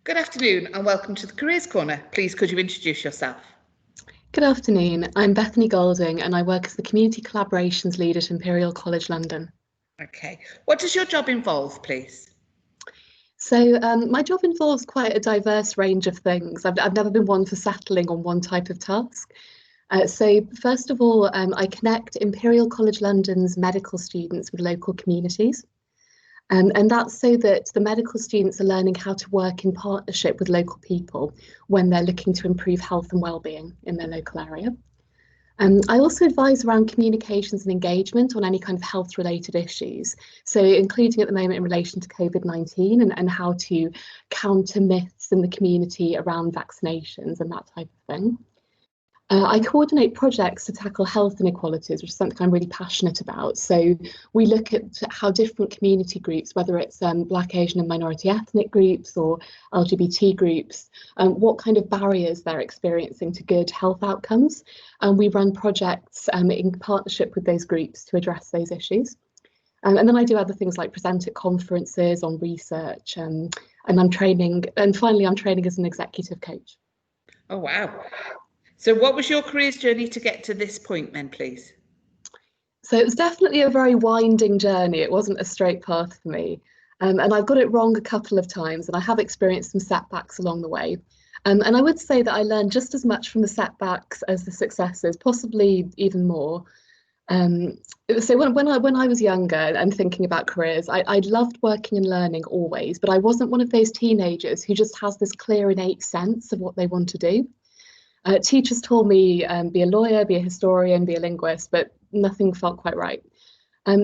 Good afternoon and welcome to the Careers Corner. Please could you introduce yourself? Good afternoon, I'm Bethany Golding and I work as the Community Collaborations Lead at Imperial College London. Okay, what does your job involve, please? So my job involves quite a diverse range of things. I've never been one for settling on one type of task. So first of all, I connect Imperial College London's medical students with local communities. And that's so that the medical students are learning how to work in partnership with local people when they're looking to improve health and well-being in their local area. I also advise around communications and engagement on any kind of health-related issues, so including at the moment in relation to COVID-19 and how to counter myths in the community around vaccinations and that type of thing. I coordinate projects to tackle health inequalities, which is something I'm really passionate about. So we look at how different community groups, whether it's Black, Asian and minority ethnic groups or LGBT groups, what kind of barriers they're experiencing to good health outcomes. And we run projects in partnership with those groups to address those issues. And then I do other things like present at conferences on research, and I'm training, and finally I'm training as an executive coach. Oh, wow. So what was your careers journey to get to this point then, please? So it was definitely a very winding journey. It wasn't a straight path for me. And I've got it wrong a couple of times, and I have experienced some setbacks along the way. And I would say that I learned just as much from the setbacks as the successes, possibly even more. So when I was younger and thinking about careers, I loved working and learning always, but I wasn't one of those teenagers who just has this clear innate sense of what they want to do. Teachers told me be a lawyer, be a historian, be a linguist, but nothing felt quite right.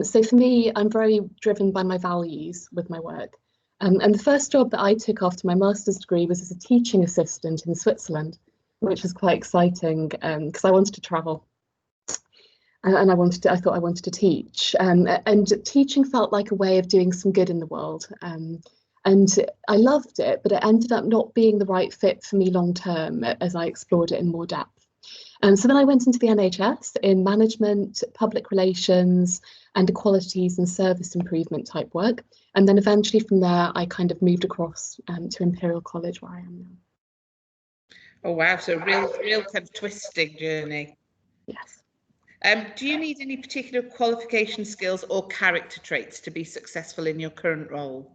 So for me, I'm very driven by my values with my work. And the first job that I took after my master's degree was as a teaching assistant in Switzerland, which was quite exciting because I wanted to travel. And I thought I wanted to teach. And teaching felt like a way of doing some good in the world. And I loved it, but it ended up not being the right fit for me long term as I explored it in more depth. And so then I went into the NHS in management, public relations, and equalities and service improvement type work. And then eventually from there, I kind of moved across to Imperial College, where I am now. Oh, wow. So real kind of twisting journey. Yes. Do you need any particular qualification skills or character traits to be successful in your current role?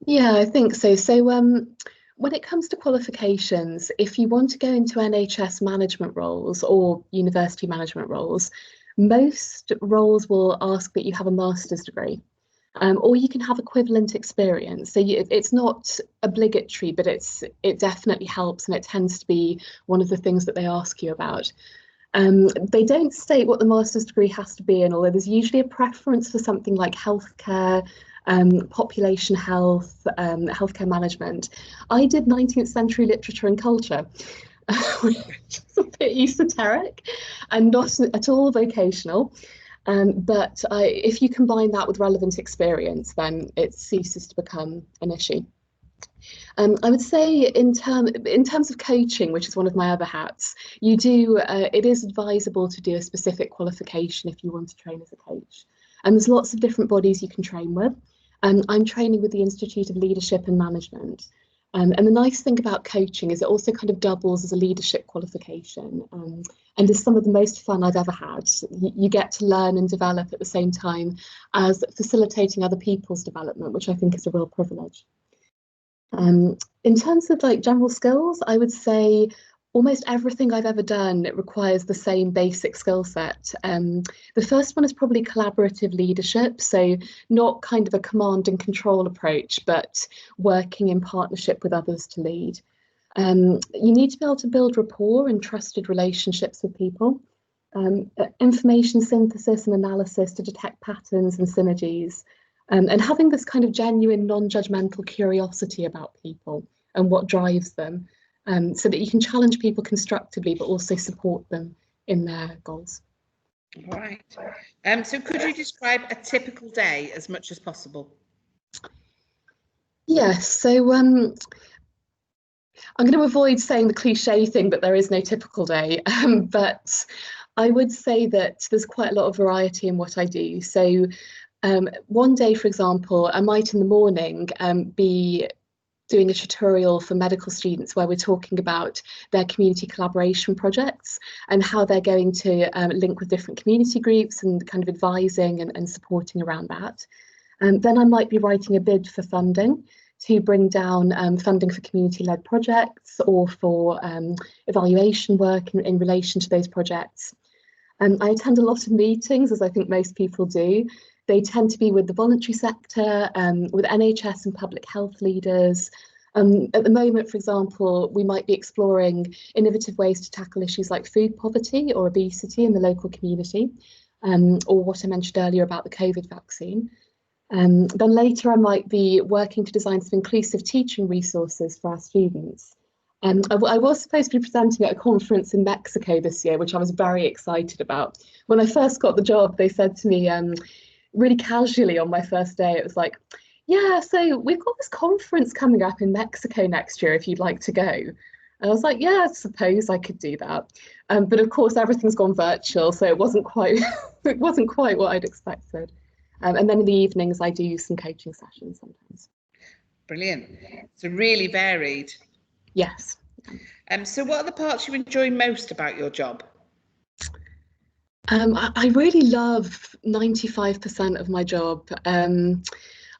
Yeah, I think so. So when it comes to qualifications, if you want to go into NHS management roles or university management roles, most roles will ask that you have a master's degree, or you can have equivalent experience. So it's not obligatory, but it definitely helps, and it tends to be one of the things that they ask you about. They don't state what the master's degree has to be in, although there's usually a preference for something like healthcare, population health, healthcare management. I did 19th century literature and culture, which is a bit esoteric and not at all vocational. But if you combine that with relevant experience, then it ceases to become an issue. I would say in terms of coaching, which is one of my other hats, it is advisable to do a specific qualification if you want to train as a coach. And there's lots of different bodies you can train with. I'm training with the Institute of Leadership and Management. And the nice thing about coaching is it also kind of doubles as a leadership qualification, and is some of the most fun I've ever had. You get to learn and develop at the same time as facilitating other people's development, which I think is a real privilege. In terms of like general skills, I would say almost everything I've ever done requires the same basic skill set. The first one is probably collaborative leadership, so not kind of a command and control approach, but working in partnership with others to lead. You need to be able to build rapport and trusted relationships with people. Information synthesis and analysis to detect patterns and synergies. And having this kind of genuine non-judgmental curiosity about people and what drives them, so that you can challenge people constructively, but also support them in their goals. All right. So could you describe a typical day as much as possible? Yes. So I'm going to avoid saying the cliche thing that there is no typical day, but I would say that there's quite a lot of variety in what I do. So one day, for example, I might in the morning be doing a tutorial for medical students where we're talking about their community collaboration projects and how they're going to link with different community groups and kind of advising and supporting around that. Then I might be writing a bid for funding to bring down funding for community-led projects or for evaluation work in relation to those projects. I attend a lot of meetings, as I think most people do. They tend to be with the voluntary sector, with NHS and public health leaders. At the moment, for example, we might be exploring innovative ways to tackle issues like food poverty or obesity in the local community, or what I mentioned earlier about the COVID vaccine. Then later I might be working to design some inclusive teaching resources for our students. I was supposed to be presenting at a conference in Mexico this year, which I was very excited about. When I first got the job, they said to me really casually on my first day, it was like, yeah, so we've got this conference coming up in Mexico next year if you'd like to go. And I was like, yeah, I suppose I could do that. But of course, everything's gone virtual, so it wasn't quite it wasn't quite what I'd expected. And then in the evenings, I do some coaching sessions sometimes. Brilliant. So really varied. Yes. So what are the parts you enjoy most about your job? I really love 95% of my job.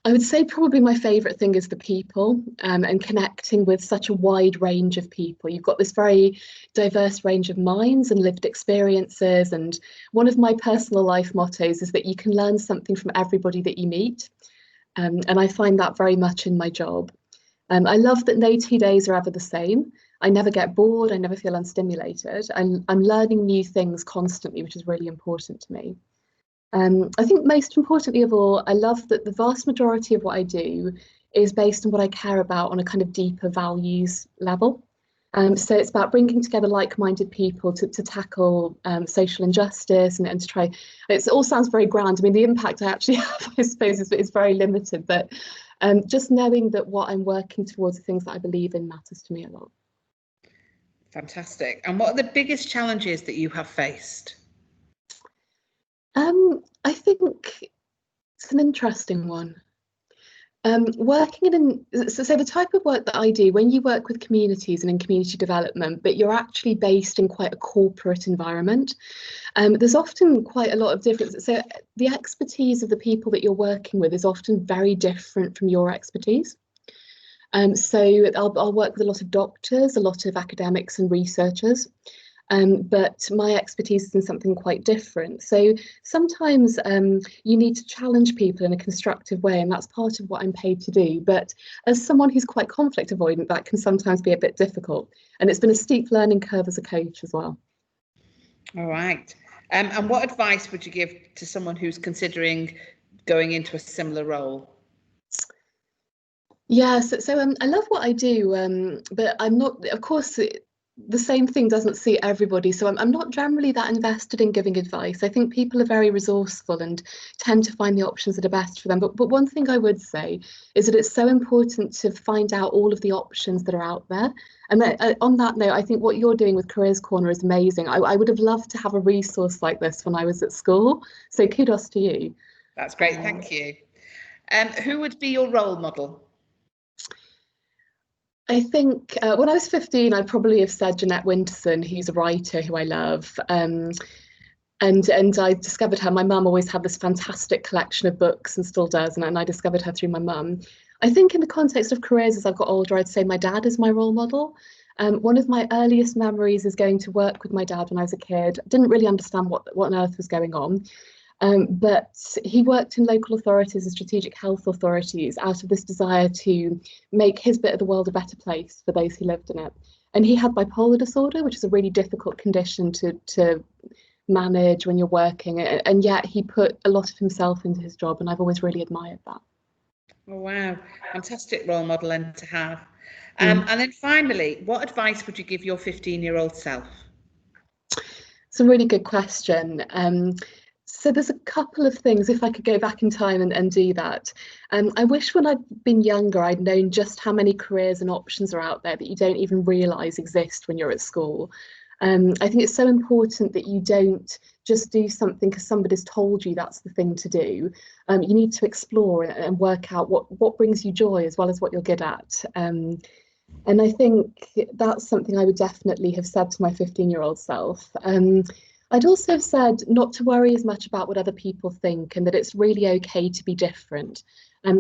I would say probably my favourite thing is the people and connecting with such a wide range of people. You've got this very diverse range of minds and lived experiences. And one of my personal life mottos is that you can learn something from everybody that you meet. And I find that very much in my job. I love that no 2 days are ever the same. I never get bored. I never feel unstimulated. I'm learning new things constantly, which is really important to me. I think most importantly of all, I love that the vast majority of what I do is based on what I care about on a kind of deeper values level. So it's about bringing together like-minded people to tackle social injustice and to try. It all sounds very grand. I mean, the impact I actually have, I suppose, is very limited. But just knowing that what I'm working towards are things that I believe in matters to me a lot. Fantastic. And what are the biggest challenges that you have faced? I think it's an interesting one. Working so the type of work that I do, when you work with communities and in community development, but you're actually based in quite a corporate environment, there's often quite a lot of difference. So the expertise of the people that you're working with is often very different from your expertise. So I'll work with a lot of doctors, a lot of academics and researchers. But my expertise is in something quite different. So sometimes you need to challenge people in a constructive way, and that's part of what I'm paid to do. But as someone who's quite conflict avoidant, that can sometimes be a bit difficult. And it's been a steep learning curve as a coach as well. All right. And what advice would you give to someone who's considering going into a similar role? Yeah, so I love what I do, but I'm not, of course, the same thing doesn't suit everybody. So I'm not generally that invested in giving advice. I think people are very resourceful and tend to find the options that are best for them. But one thing I would say is that it's so important to find out all of the options that are out there. And that, on that note, I think what you're doing with Careers Corner is amazing. I would have loved to have a resource like this when I was at school. So kudos to you. That's great. Thank you. Who would be your role model? I think when I was 15, I'd probably have said Jeanette Winterson, who's a writer who I love. And I discovered her. My mum always had this fantastic collection of books and still does. And I discovered her through my mum. I think in the context of careers, as I've got older, I'd say my dad is my role model. One of my earliest memories is going to work with my dad when I was a kid. Didn't really understand what on earth was going on. But he worked in local authorities and strategic health authorities out of this desire to make his bit of the world a better place for those who lived in it. And he had bipolar disorder, which is a really difficult condition to manage when you're working. And yet he put a lot of himself into his job, and I've always really admired that. Oh, wow. Fantastic role model and to have. And then finally, what advice would you give your 15-year-old self? It's a really good question. So there's a couple of things, if I could go back in time and do that. I wish when I'd been younger, I'd known just how many careers and options are out there that you don't even realise exist when you're at school. I think it's so important that you don't just do something because somebody's told you that's the thing to do. You need to explore and work out what brings you joy as well as what you're good at. And I think that's something I would definitely have said to my 15-year-old self. I'd also have said not to worry as much about what other people think and that it's really okay to be different.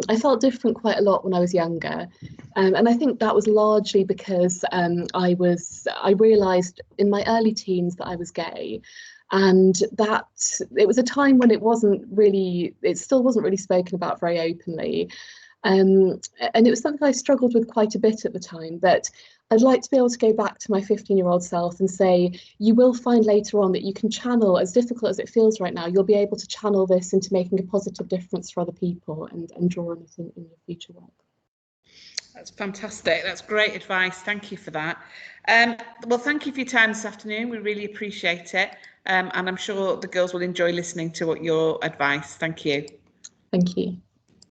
I felt different quite a lot when I was younger. And I think that was largely because I realised in my early teens that I was gay. And that it was a time when it still wasn't really spoken about very openly. And it was something I struggled with quite a bit at the time, but I'd like to be able to go back to my 15-year-old self and say, you will find later on that you can channel, as difficult as it feels right now, you'll be able to channel this into making a positive difference for other people and draw on it in your future work. That's fantastic. That's great advice. Thank you for that. Well, thank you for your time this afternoon. We really appreciate it. And I'm sure the girls will enjoy listening to your advice. Thank you. Thank you.